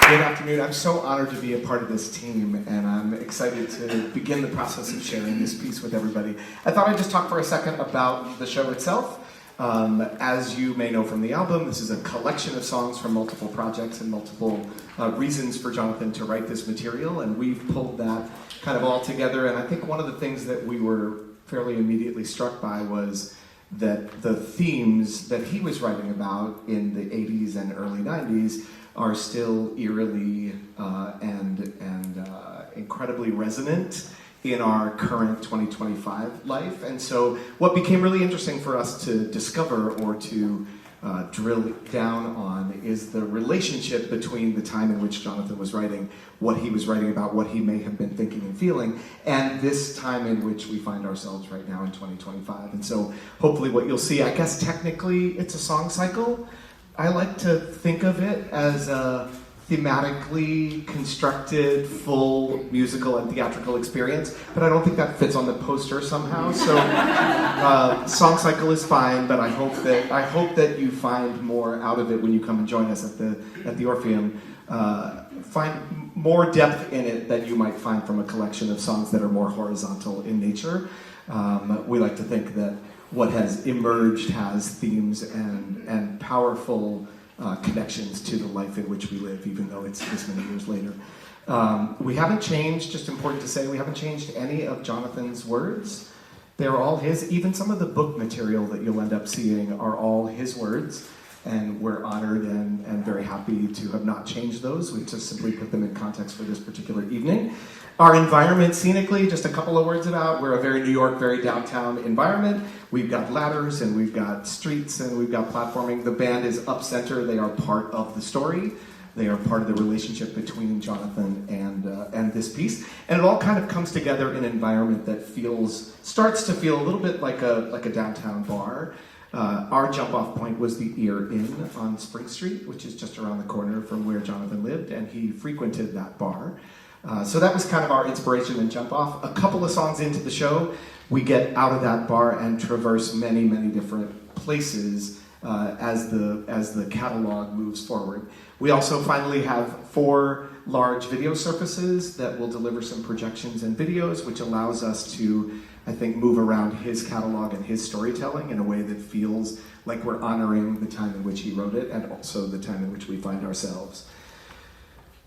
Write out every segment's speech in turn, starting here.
Good afternoon. I'm so honored to be a part of this team, and I'm excited to begin the process of sharing this piece with everybody. I thought I'd just talk for a second about the show itself. As you may know from the album, this is a collection of songs from multiple projects and multiple reasons for Jonathan to write this material, and we've pulled that kind of all together. And I think one of the things that we were fairly immediately struck by was that the themes that he was writing about in the 80s and early 90s are still eerily and incredibly resonant in our current 2025 life. And so what became really interesting for us to discover or to drill down on is the relationship between the time in which Jonathan was writing, what he was writing about, what he may have been thinking and feeling, and this time in which we find ourselves right now in 2025. And so hopefully what you'll see, I guess technically it's a song cycle. I like to think of it as a thematically constructed, full musical and theatrical experience, but I don't think that fits on the poster somehow. So, song cycle is fine, but I hope that you find more out of it when you come and join us at the Orpheum. Find more depth in it than you might find from a collection of songs that are more horizontal in nature. We like to think that what has emerged has themes and powerful connections to the life in which we live, even though it's this many years later. We haven't changed, just important to say, we haven't changed any of Jonathan's words. They're all his. Even some of the book material that you'll end up seeing are all his words, and we're honored and very happy to have not changed those. We just simply put them in context for this particular evening. Our environment, scenically, just a couple of words about. We're a very New York, very downtown environment. We've got ladders, and we've got streets, and we've got platforming. The band is up center. They are part of the story. They are part of the relationship between Jonathan and this piece. And it all kind of comes together in an environment that starts to feel a little bit like a downtown bar. Our jump-off point was the Ear Inn on Spring Street, which is just around the corner from where Jonathan lived, and he frequented that bar. So that was kind of our inspiration and jump-off. A couple of songs into the show, we get out of that bar and traverse many, many different places as the catalog moves forward. We also finally have 4 large video surfaces that will deliver some projections and videos, which allows us to, I think, move around his catalog and his storytelling in a way that feels like we're honoring the time in which he wrote it and also the time in which we find ourselves.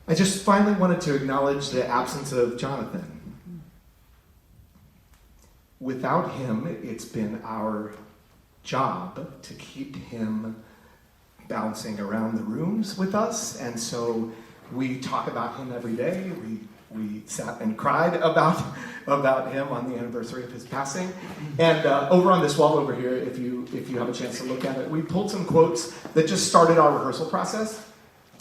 I just finally wanted to acknowledge the absence of Jonathan. Without him, it's been our job to keep him bouncing around the rooms with us, and so we talk about him every day. We sat and cried about him on the anniversary of his passing. And over on this wall over here, if you have a chance to look at it, we pulled some quotes that just started our rehearsal process.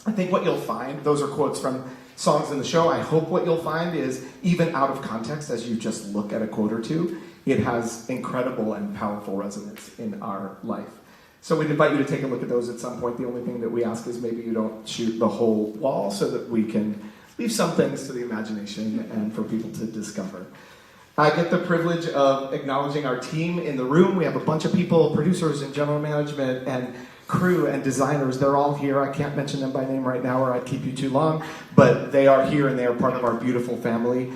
I think what you'll find, those are quotes from songs in the show. I hope what you'll find is, even out of context, as you just look at a quote or two, it has incredible and powerful resonance in our life. So we'd invite you to take a look at those at some point. The only thing that we ask is maybe you don't shoot the whole wall so that we can leave some things to the imagination and for people to discover. I get the privilege of acknowledging our team in the room. We have a bunch of people, producers and general management and crew and designers. They're all here. I can't mention them by name right now or I'd keep you too long, but they are here and they are part of our beautiful family.